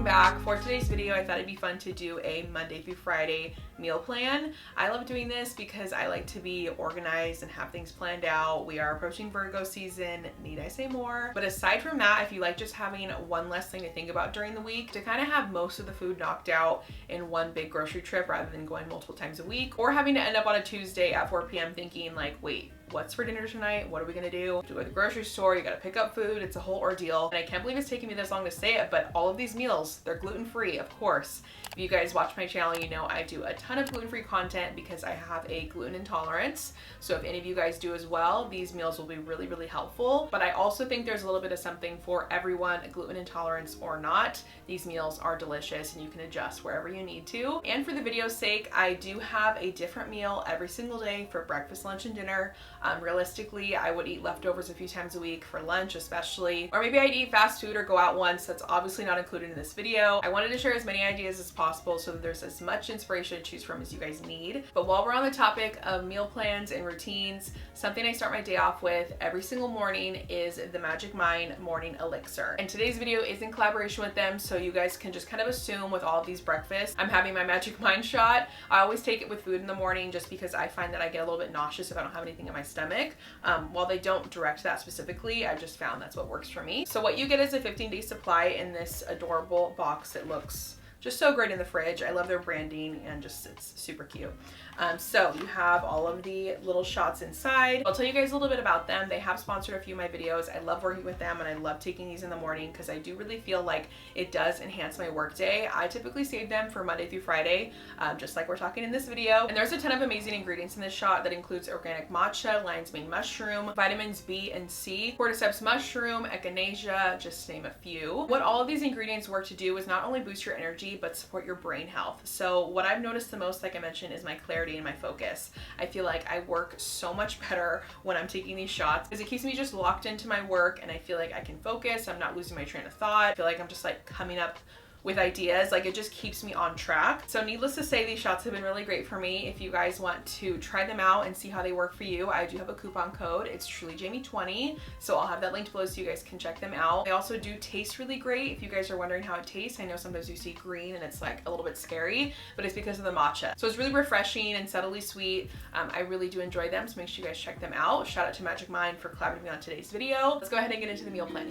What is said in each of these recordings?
welcome back. For today's video, I thought it'd be fun to do a Monday through Friday meal plan. I love doing this because I like to be organized and have things planned out. We are approaching Virgo season, need I say more? But aside from that, if you like just having one less thing to think about during the week, to kind of have most of the food knocked out in one big grocery trip rather than going multiple times a week, or having to end up on a Tuesday at 4 p.m. thinking like, wait, what's for dinner tonight? What are we gonna do? To go to the grocery store, you gotta pick up food. It's a whole ordeal. And I can't believe it's taking me this long to say it, but all of these meals, they're gluten-free, of course. If you guys watch my channel, you know I do a ton of gluten-free content because I have a gluten intolerance. So if any of you guys do as well, these meals will be really, really helpful. But I also think there's a little bit of something for everyone, gluten intolerance or not. These meals are delicious and you can adjust wherever you need to. And for the video's sake, I do have a different meal every single day for breakfast, lunch, and dinner. Realistically, I would eat leftovers a few times a week for lunch especially, or maybe I'd eat fast food or go out once. That's obviously not included in this video. I wanted to share as many ideas as possible so that there's as much inspiration to choose from as you guys need. But while we're on the topic of meal plans and routines, something I start my day off with every single morning is the Magic Mind Morning Elixir. And today's video is in collaboration with them, so you guys can just kind of assume with all of these breakfasts, I'm having my Magic Mind shot. I always take it with food in the morning just because I find that I get a little bit nauseous if I don't have anything in my stomach. While they don't direct that specifically, I've just found that's what works for me. So what you get is a 15-day supply in this adorable box. It looks just so great in the fridge. I love their branding and just it's super cute. So you have all of the little shots inside. I'll tell you guys a little bit about them. They have sponsored a few of my videos. I love working with them and I love taking these in the morning because I do really feel like it does enhance my workday. I typically save them for Monday through Friday, just like we're talking in this video. And there's a ton of amazing ingredients in this shot that includes organic matcha, lion's mane mushroom, vitamins B and C, cordyceps mushroom, echinacea, just to name a few. What all of these ingredients work to do is not only boost your energy, but support your brain health. So what I've noticed the most, like I mentioned, is my clarity and my focus. I feel like I work so much better when I'm taking these shots because it keeps me just locked into my work and I feel like I can focus. I'm not losing my train of thought. I feel like I'm just like coming up with ideas. Like it just keeps me on track. So needless to say, these shots have been really great for me. If you guys want to try them out and see how they work for you, I do have a coupon code. It's trulyjamie20. So I'll have that linked below so you guys can check them out. They also do taste really great. If you guys are wondering how it tastes, I know sometimes you see green and it's like a little bit scary, but it's because of the matcha. So it's really refreshing and subtly sweet. I really do enjoy them, so make sure you guys check them out. Shout out to Magic Mind for collaborating with me on today's video. Let's go ahead and get into the meal plan.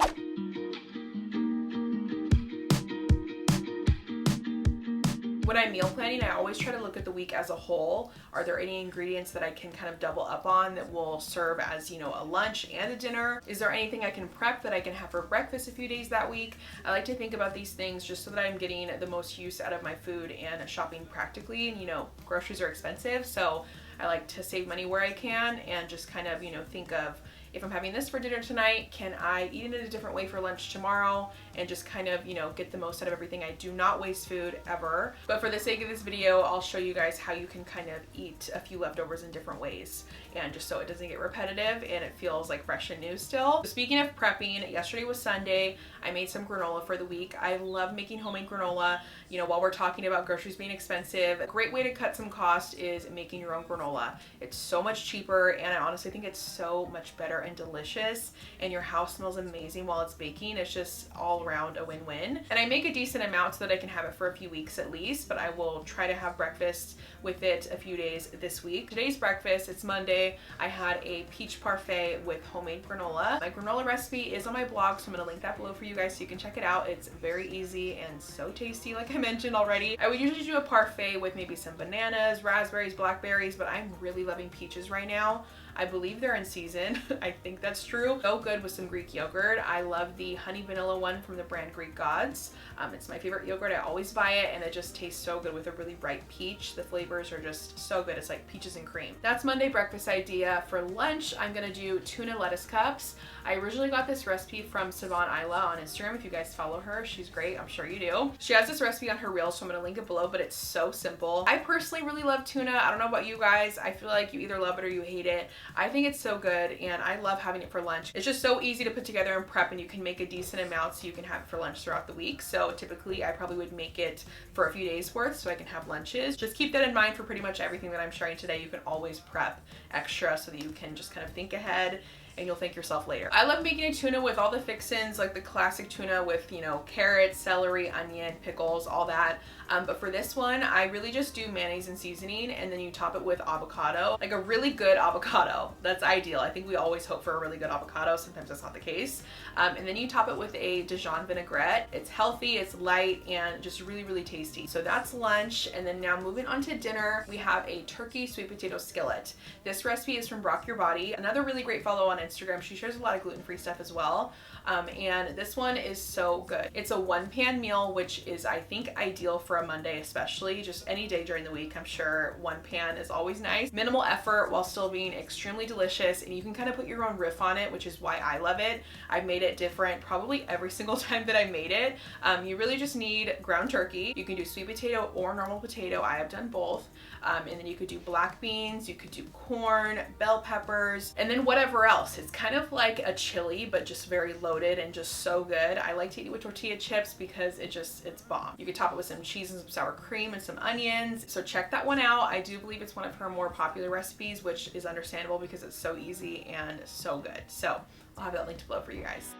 When I'm meal planning, I always try to look at the week as a whole. Are there any ingredients that I can kind of double up on that will serve as, you know, a lunch and a dinner? Is there anything I can prep that I can have for breakfast a few days that week? I like to think about these things just so that I'm getting the most use out of my food and shopping practically. And, you know, groceries are expensive, so I like to save money where I can and just kind of, you know, think of, if I'm having this for dinner tonight, can I eat it in a different way for lunch tomorrow and just kind of, you know, get the most out of everything. I do not waste food ever. But for the sake of this video, I'll show you guys how you can kind of eat a few leftovers in different ways. And just so it doesn't get repetitive and it feels like fresh and new still. So speaking of prepping, yesterday was Sunday. I made some granola for the week. I love making homemade granola. You know, while we're talking about groceries being expensive, a great way to cut some cost is making your own granola. It's so much cheaper and I honestly think it's so much better and delicious, and your house smells amazing while it's baking. It's just all around a win-win. And I make a decent amount so that I can have it for a few weeks at least, but I will try to have breakfast with it a few days this week. Today's breakfast, it's Monday. I had a peach parfait with homemade granola. My granola recipe is on my blog, so I'm gonna link that below for you guys so you can check it out. It's very easy and so tasty, like I mentioned already. I would usually do a parfait with maybe some bananas, raspberries, blackberries, but I'm really loving peaches right now. I believe they're in season. I think that's true. So good with some Greek yogurt. I love the honey vanilla one from the brand Greek Gods. It's my favorite yogurt. I always buy it and it just tastes so good with a really bright peach. The flavors are just so good. It's like peaches and cream. That's Monday breakfast idea. For lunch, I'm gonna do tuna lettuce cups. I originally got this recipe from Savon Isla on Instagram. If you guys follow her, she's great. I'm sure you do. She has this recipe on her reel, so I'm gonna link it below, but it's so simple. I personally really love tuna. I don't know about you guys. I feel like you either love it or you hate it. I think it's so good and I love having it for lunch. It's just so easy to put together and prep, and you can make a decent amount so you can have it for lunch throughout the week. So typically I probably would make it for a few days worth so I can have lunches. Just keep that in mind for pretty much everything that I'm sharing today. You can always prep extra so that you can just kind of think ahead and you'll thank yourself later. I love making a tuna with all the fixins, like the classic tuna with, you know, carrots, celery, onion, pickles, all that. But for this one, I really just do mayonnaise and seasoning, and then you top it with avocado, like a really good avocado. That's ideal. I think we always hope for a really good avocado. Sometimes that's not the case. And then you top it with a Dijon vinaigrette. It's healthy, it's light, and just really, really tasty. So that's lunch. And then now moving on to dinner, we have a turkey sweet potato skillet. This recipe is from Rock Your Body. Another really great follow on Instagram. She shares a lot of gluten-free stuff as well. And this one is so good. It's a one pan meal, which is, I think, ideal for a Monday, especially just any day during the week. I'm sure one pan is always nice. Minimal effort while still being extremely delicious, and you can kind of put your own riff on it, which is why I love it. I've made it different probably every single time that I made it. You really just need ground turkey. You can do sweet potato or normal potato. I have done both. And then you could do black beans, you could do corn, bell peppers, and then whatever else. It's kind of like a chili, but just very loaded and just so good. I like to eat it with tortilla chips because it's bomb. You could top it with some cheese and some sour cream and some onions. So check that one out. I do believe it's one of her more popular recipes, which is understandable because it's so easy and so good. So I'll have that linked below for you guys.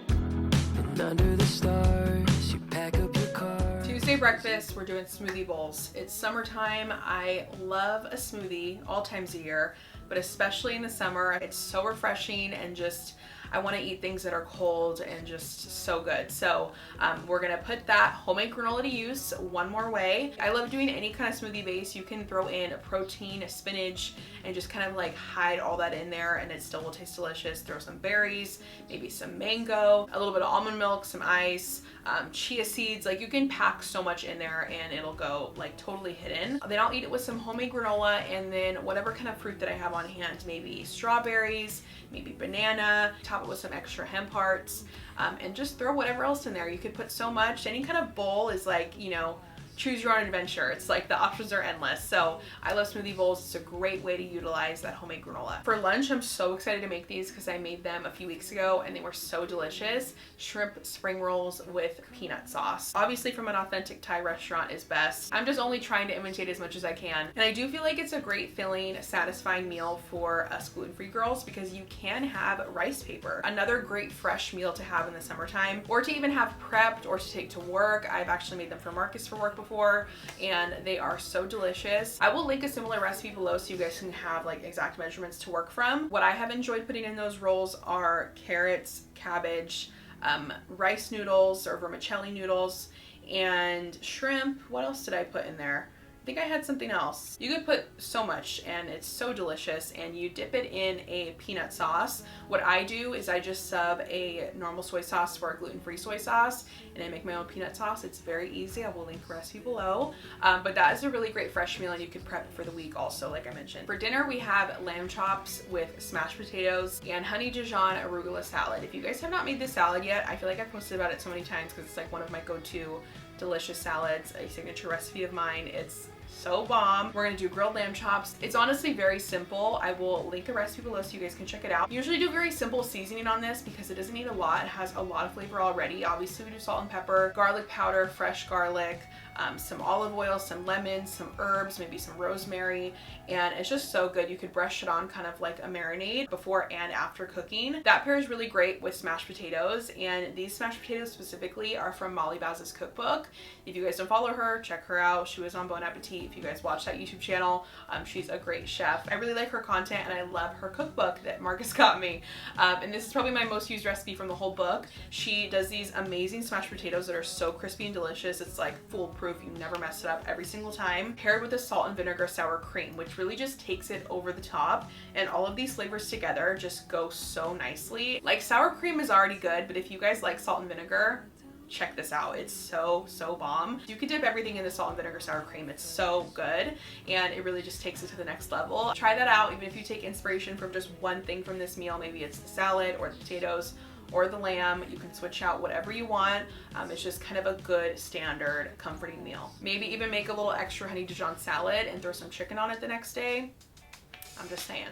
And under the stars, you pack up your car. Tuesday breakfast, we're doing smoothie bowls. It's summertime. I love a smoothie all times a year, but especially in the summer. It's so refreshing and just, I want to eat things that are cold and just so good. So we're gonna put that homemade granola to use one more way. I love doing any kind of smoothie base. You can throw in a protein, a spinach, and just kind of like hide all that in there, and it still will taste delicious. Throw some berries, maybe some mango, a little bit of almond milk, some ice, chia seeds. Like, you can pack so much in there and it'll go like totally hidden. Then I'll eat it with some homemade granola, and then whatever kind of fruit that I have on hand, maybe strawberries, maybe banana, top it with some extra hemp hearts, and just throw whatever else in there. You could put so much. Any kind of bowl is like, you know, choose your own adventure. It's like the options are endless. So I love smoothie bowls. It's a great way to utilize that homemade granola. For lunch, I'm so excited to make these because I made them a few weeks ago and they were so delicious. Shrimp spring rolls with peanut sauce. Obviously from an authentic Thai restaurant is best. I'm just only trying to imitate as much as I can. And I do feel like it's a great filling, satisfying meal for us gluten-free girls because you can have rice paper. Another great fresh meal to have in the summertime, or to even have prepped or to take to work. I've actually made them for Marcus for work before, and they are so delicious. I will link a similar recipe below so you guys can have like exact measurements to work from. What I have enjoyed putting in those rolls are carrots, cabbage, rice noodles or vermicelli noodles, and shrimp. What else did I put in there? I think I had something else. You could put so much and it's so delicious, and you dip it in a peanut sauce. What I do is I just sub a normal soy sauce for a gluten-free soy sauce, and I make my own peanut sauce. It's very easy. I will link the recipe below. But that is a really great fresh meal, and you could prep it for the week also, like I mentioned. For dinner, we have lamb chops with smashed potatoes and honey Dijon arugula salad. If you guys have not made this salad yet, I feel like I've posted about it so many times because it's like one of my go-to delicious salads, a signature recipe of mine. It's so bomb. We're gonna do grilled lamb chops. It's honestly very simple. I will link a recipe below so you guys can check it out. Usually do very simple seasoning on this because it doesn't need a lot. It has a lot of flavor already. Obviously we do salt and pepper, garlic powder, fresh garlic, some olive oil, some lemons, some herbs, maybe some rosemary, and it's just so good. You could brush it on kind of like a marinade before and after cooking. That pairs really great with smashed potatoes, and these smashed potatoes specifically are from Molly Baz's cookbook. If you guys don't follow her, check her out. She was on Bon Appetit. If you guys watch that YouTube channel, she's a great chef. I really like her content, and I love her cookbook that Marcus got me. And this is probably my most used recipe from the whole book. She does these amazing smashed potatoes that are so crispy and delicious. It's like foolproof. You never mess it up every single time. Paired with a salt and vinegar sour cream, which really just takes it over the top. And all of these flavors together just go so nicely. Like, sour cream is already good, but if you guys like salt and vinegar, check this out. It's so bomb. You could dip everything in the salt and vinegar sour cream. It's so good, and it really just takes it to the next level. Try that out. Even if you take inspiration from just one thing from this meal, maybe it's the salad or the potatoes or the lamb, you can switch out whatever you want. It's just kind of a good standard comforting meal. Maybe even make a little extra honey Dijon salad and throw some chicken on it the next day. I'm just saying.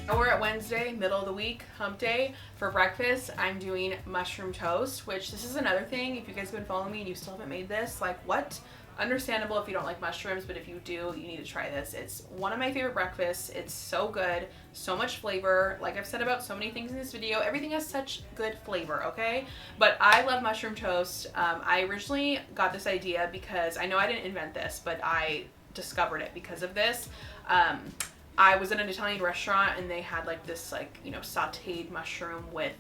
Now we're at Wednesday, middle of the week, hump day. For breakfast, I'm doing mushroom toast, which this is another thing. If you guys have been following me and you still haven't made this, like, what? Understandable if you don't like mushrooms, but if you do, you need to try this. It's one of my favorite breakfasts. It's so good, so much flavor. Like I've said about so many things in this video, everything has such good flavor, okay? But I love mushroom toast. I originally got this idea because I know I didn't invent this, but I discovered it because of this. I was in an Italian restaurant and they had like this like, you know, sauteed mushroom with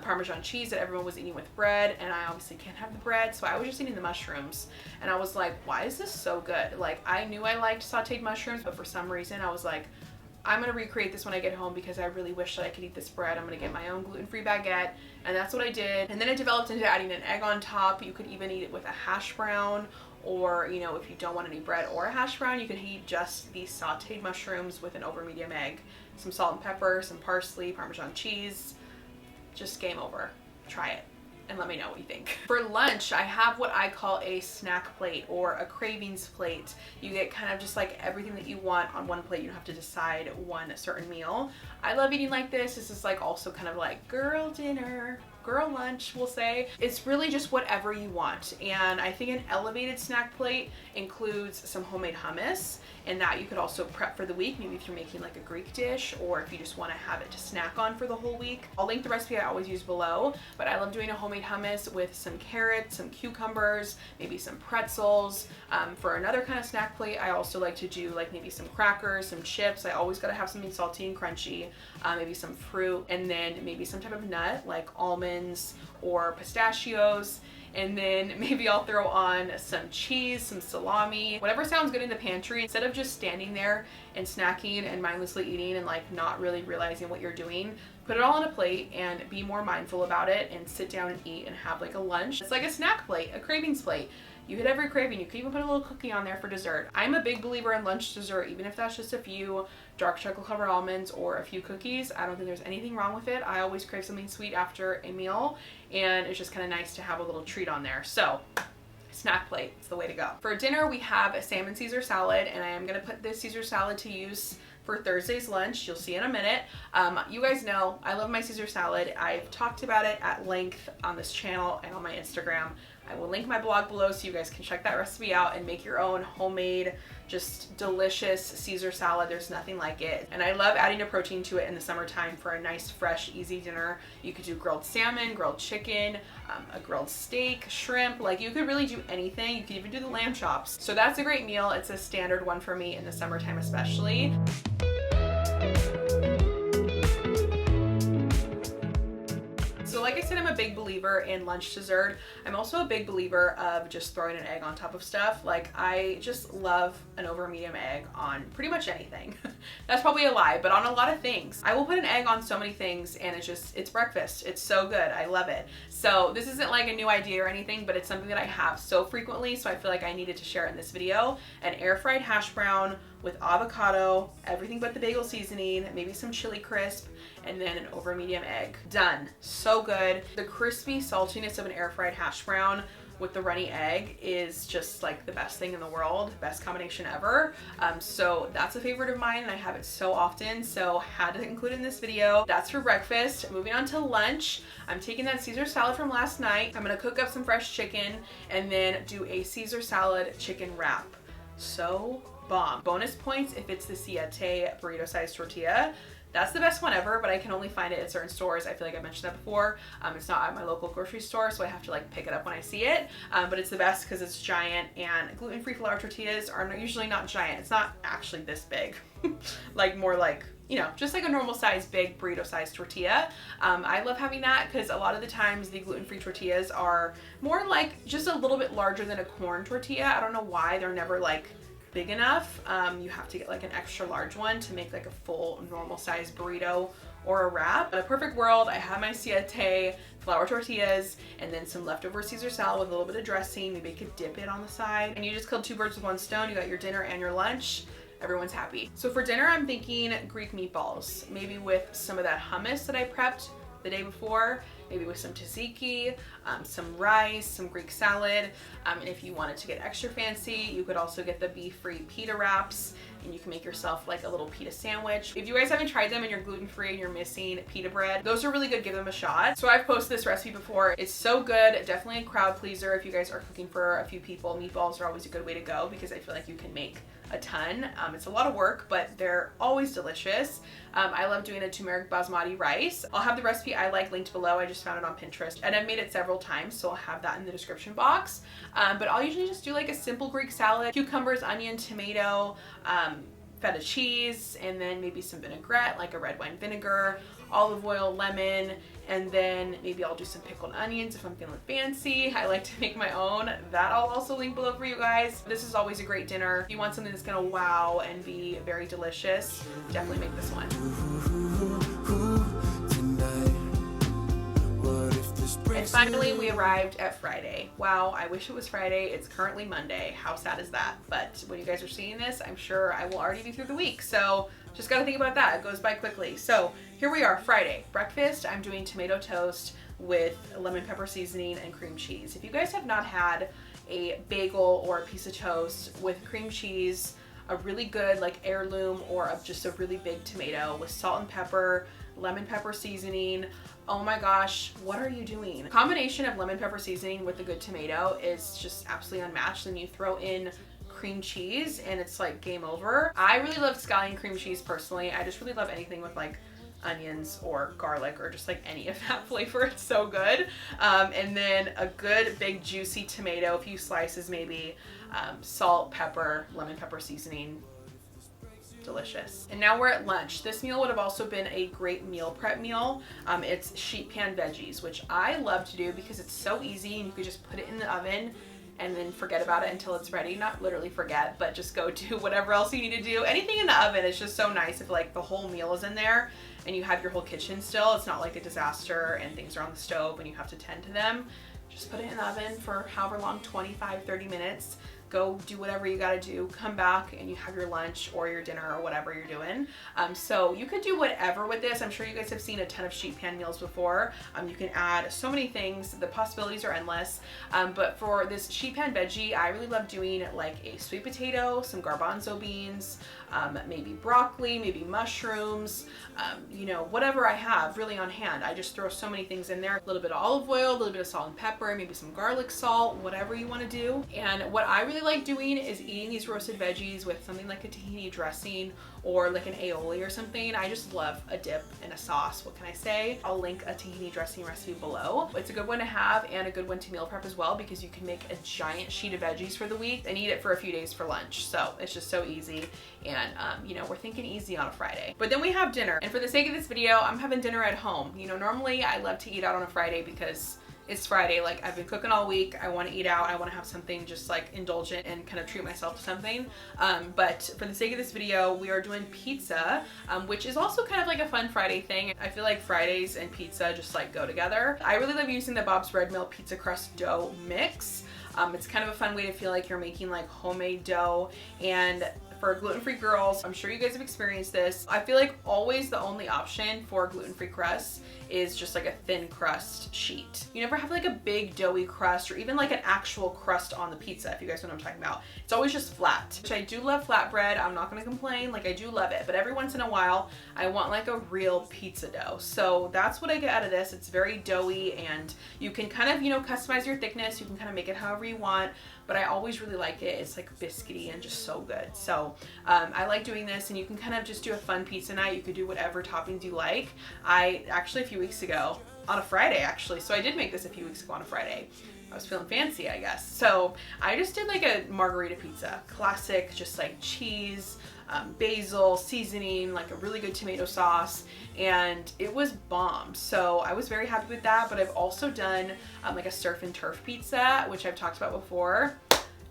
Parmesan cheese that everyone was eating with bread, and I obviously can't have the bread, so I was just eating the mushrooms, and I was like, why is this so good? Like, I knew I liked sauteed mushrooms, but for some reason I was like, I'm gonna recreate this when I get home because I really wish that I could eat this bread. I'm gonna get my own gluten-free baguette, and that's what I did. And then it developed into adding an egg on top. You could even eat it with a hash brown, or, you know, if you don't want any bread or a hash brown, you could eat just these sauteed mushrooms with an over medium egg, some salt and pepper, some parsley, Parmesan cheese. Just game over. Try it and let me know what you think. For lunch, I have what I call a snack plate or a cravings plate. You get kind of just like everything that you want on one plate. You don't have to decide one certain meal. I love eating like this. This is like also kind of like girl dinner, girl lunch, we'll say. It's really just whatever you want. And I think an elevated snack plate includes some homemade hummus, and that you could also prep for the week, maybe if you're making like a Greek dish, or if you just want to have it to snack on for the whole week. I'll link the recipe I always use below, but I love doing a homemade hummus with some carrots, some cucumbers, maybe some pretzels. For another kind of snack plate, I also like to do like maybe some crackers, some chips. I always gotta have something salty and crunchy, maybe some fruit, and then maybe some type of nut like almonds or pistachios. And then maybe I'll throw on some cheese, some salami, whatever sounds good in the pantry. Instead of just standing there and snacking and mindlessly eating and like not really realizing what you're doing, put it all on a plate and be more mindful about it and sit down and eat and have like a lunch. It's like a snack plate, a cravings plate. You hit every craving. You could even put a little cookie on there for dessert. I'm a big believer in lunch dessert, even if that's just a few dark chocolate covered almonds or a few cookies. I don't think there's anything wrong with it. I always crave something sweet after a meal, and it's just kind of nice to have a little treat on there. So snack plate is the way to go. For dinner, we have a salmon Caesar salad, and I am going to put this Caesar salad to use for Thursday's lunch. You'll see in a minute. You guys know I love my Caesar salad. I've talked about it at length on this channel and on my Instagram. I will link my blog below so you guys can check that recipe out and make your own homemade, just delicious Caesar salad. There's nothing like it. And I love adding a protein to it in the summertime for a nice, fresh, easy dinner. You could do grilled salmon, grilled chicken, a grilled steak, shrimp. Like, you could really do anything. You could even do the lamb chops. So that's a great meal. It's a standard one for me in the summertime especially. So like I said, I'm a big believer in lunch dessert. I'm also a big believer of just throwing an egg on top of stuff. Like, I just love an over medium egg on pretty much anything. That's probably a lie, but on a lot of things. I will put an egg on so many things, and it's breakfast. It's so good. I love it. So this isn't like a new idea or anything, but it's something that I have so frequently, so I feel like I needed to share it in this video. An air fried hash brown with avocado, everything but the bagel seasoning, maybe some chili crisp, and then an over medium egg. Done. So good. The crispy saltiness of an air fried hash brown with the runny egg is just like the best thing in the world. Best combination ever. So that's a favorite of mine, and I have it so often, so had to include it in this video. That's for breakfast. Moving on to lunch, I'm taking that Caesar salad from last night. I'm gonna cook up some fresh chicken and then do a Caesar salad chicken wrap. So bomb. Bonus points if it's the siete burrito sized tortilla. That's the best one ever, but I can only find it at certain stores. I feel like I mentioned that before. It's not at my local grocery store, so I have to like pick it up when I see it. But it's the best because it's giant, and gluten-free flour tortillas are usually not giant. It's not actually this big. Like more like, you know, just like a normal size, big burrito sized tortilla. I love having that because a lot of the times the gluten-free tortillas are more like just a little bit larger than a corn tortilla. I don't know why they're never like big enough. You have to get like an extra large one to make like a full normal size burrito or a wrap. In a perfect world, I have my siete flour tortillas and then some leftover Caesar salad with a little bit of dressing. Maybe you could dip it on the side, and you just killed two birds with one stone. You got your dinner and your lunch. Everyone's happy. So for dinner, I'm thinking Greek meatballs, maybe with some of that hummus that I prepped the day before, maybe with some tzatziki, some rice, some Greek salad. And if you wanted to get extra fancy, you could also get the beef-free pita wraps, and you can make yourself like a little pita sandwich. If you guys haven't tried them and you're gluten-free and you're missing pita bread, those are really good. Give them a shot. So I've posted this recipe before. It's so good. Definitely a crowd pleaser if you guys are cooking for a few people. Meatballs are always a good way to go because I feel like you can make a ton. It's a lot of work, but they're always delicious. I love doing a turmeric basmati rice. I'll have the recipe I like linked below. I just found it on Pinterest and I've made it several times, so I'll have that in the description box. But I'll usually just do like a simple Greek salad, cucumbers, onion, tomato, feta cheese, and then maybe some vinaigrette, like a red wine vinegar, olive oil, lemon, and then maybe I'll do some pickled onions if I'm feeling fancy. I like to make my own. That I'll also link below for you guys. This is always a great dinner. If you want something that's gonna wow and be very delicious, definitely make this one. And finally, we arrived at Friday. Wow, I wish it was Friday. It's currently Monday. How sad is that? But when you guys are seeing this, I'm sure I will already be through the week. So just gotta think about that. It goes by quickly. So here we are, Friday. Breakfast, I'm doing tomato toast with lemon pepper seasoning and cream cheese. If you guys have not had a bagel or a piece of toast with cream cheese, a really good like heirloom or just a really big tomato with salt and pepper, lemon pepper seasoning, oh my gosh, what are you doing? The combination of lemon pepper seasoning with a good tomato is just absolutely unmatched. Then you throw in cream cheese and it's like game over. I really love scallion cream cheese personally. I just really love anything with like onions or garlic or just like any of that flavor. It's so good. And then a good big juicy tomato, a few slices maybe, salt, pepper, lemon pepper seasoning. Delicious. And now we're at lunch. This meal would have also been a great meal prep meal. It's sheet pan veggies, which I love to do because it's so easy and you could just put it in the oven and then forget about it until it's ready. Not literally forget, but just go do whatever else you need to do. Anything in the oven is just so nice if like the whole meal is in there and you have your whole kitchen still. It's not like a disaster and things are on the stove and you have to tend to them. Just put it in the oven for however long, 25, 30 minutes. Go do whatever you gotta do, come back and you have your lunch or your dinner or whatever you're doing. So you could do whatever with this. I'm sure you guys have seen a ton of sheet pan meals before. You can add so many things. The possibilities are endless. But for this sheet pan veggie, I really love doing like a sweet potato, some garbanzo beans, maybe broccoli, maybe mushrooms, you know, whatever I have really on hand. I just throw so many things in there. A little bit of olive oil, a little bit of salt and pepper, maybe some garlic salt, whatever you want to do. And what I really like doing is eating these roasted veggies with something like a tahini dressing or like an aioli or something. I just love a dip and a sauce. What can I say? I'll link a tahini dressing recipe below. It's a good one to have and a good one to meal prep as well because you can make a giant sheet of veggies for the week and eat it for a few days for lunch. So it's just so easy. And you know, we're thinking easy on a Friday. But then we have dinner. And for the sake of this video, I'm having dinner at home. You know, normally I love to eat out on a Friday because it's Friday. Like I've been cooking all week. I want to eat out. I want to have something just like indulgent and kind of treat myself to something. But for the sake of this video, we are doing pizza, which is also kind of like a fun Friday thing. I feel like Fridays and pizza just like go together. I really love using the Bob's Red Mill pizza crust dough mix. It's kind of a fun way to feel like you're making like homemade dough. And for gluten-free girls, I'm sure you guys have experienced this. I feel like always the only option for gluten-free crusts is just like a thin crust sheet. You never have like a big doughy crust or even like an actual crust on the pizza, if you guys know what I'm talking about. It's always just flat, which I do love flatbread. I'm not gonna complain, like I do love it, but every once in a while, I want like a real pizza dough. So that's what I get out of this. It's very doughy and you can kind of, you know, customize your thickness. You can kind of make it however you want, but I always really like it. It's like biscuity and just so good. So I like doing this and you can kind of just do a fun pizza night. You could do whatever toppings you like. I actually a few weeks ago, on a Friday actually, so I did make this a few weeks ago on a Friday. I was feeling fancy, I guess. So I just did like a margarita pizza, classic, just like cheese, basil, seasoning, like a really good tomato sauce, and it was bomb. So I was very happy with that, but I've also done like a surf and turf pizza, which I've talked about before.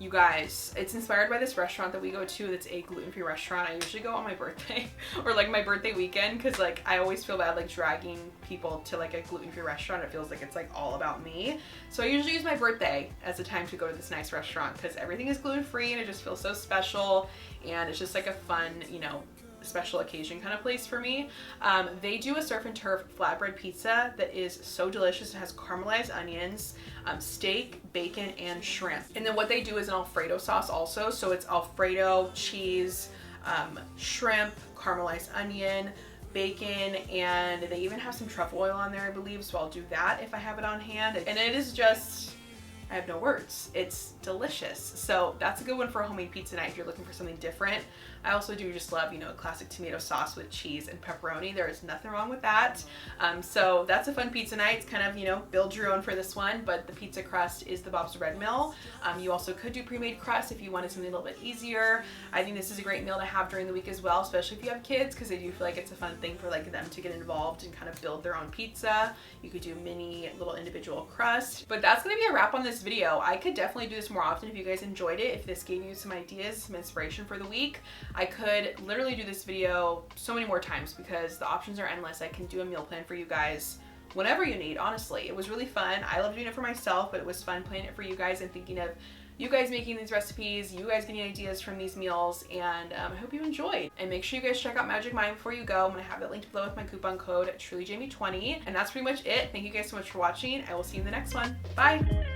You guys, it's inspired by this restaurant that we go to that's a gluten-free restaurant. I usually go on my birthday or like my birthday weekend because like I always feel bad like dragging people to like a gluten-free restaurant. It feels like it's like all about me. So I usually use my birthday as a time to go to this nice restaurant because everything is gluten-free and it just feels so special and it's just like a fun, you know, special occasion kind of place for me. They do a surf and turf flatbread pizza that is so delicious. It has caramelized onions, steak, bacon, and shrimp. And then what they do is an Alfredo sauce also. So it's Alfredo, cheese, shrimp, caramelized onion, bacon, and they even have some truffle oil on there, I believe. So I'll do that if I have it on hand. And it is just, I have no words. It's delicious. So that's a good one for a homemade pizza night if you're looking for something different. I also do just love, you know, classic tomato sauce with cheese and pepperoni. There is nothing wrong with that. So that's a fun pizza night. It's kind of, you know, build your own for this one, but the pizza crust is the Bob's Red Mill. You also could do pre-made crust if you wanted something a little bit easier. I think this is a great meal to have during the week as well, especially if you have kids, because I do feel like it's a fun thing for like them to get involved and kind of build their own pizza. You could do mini little individual crust. But that's gonna be a wrap on this video. I could definitely do this more often if you guys enjoyed it, if this gave you some ideas, some inspiration for the week. I could literally do this video so many more times because the options are endless. I can do a meal plan for you guys whenever you need, honestly. It was really fun. I love doing it for myself, but it was fun planning it for you guys and thinking of you guys making these recipes, you guys getting ideas from these meals, and I hope you enjoyed. And make sure you guys check out Magic Mind before you go. I'm gonna have it linked below with my coupon code TrulyJamie20. And that's pretty much it. Thank you guys so much for watching. I will see you in the next one. Bye.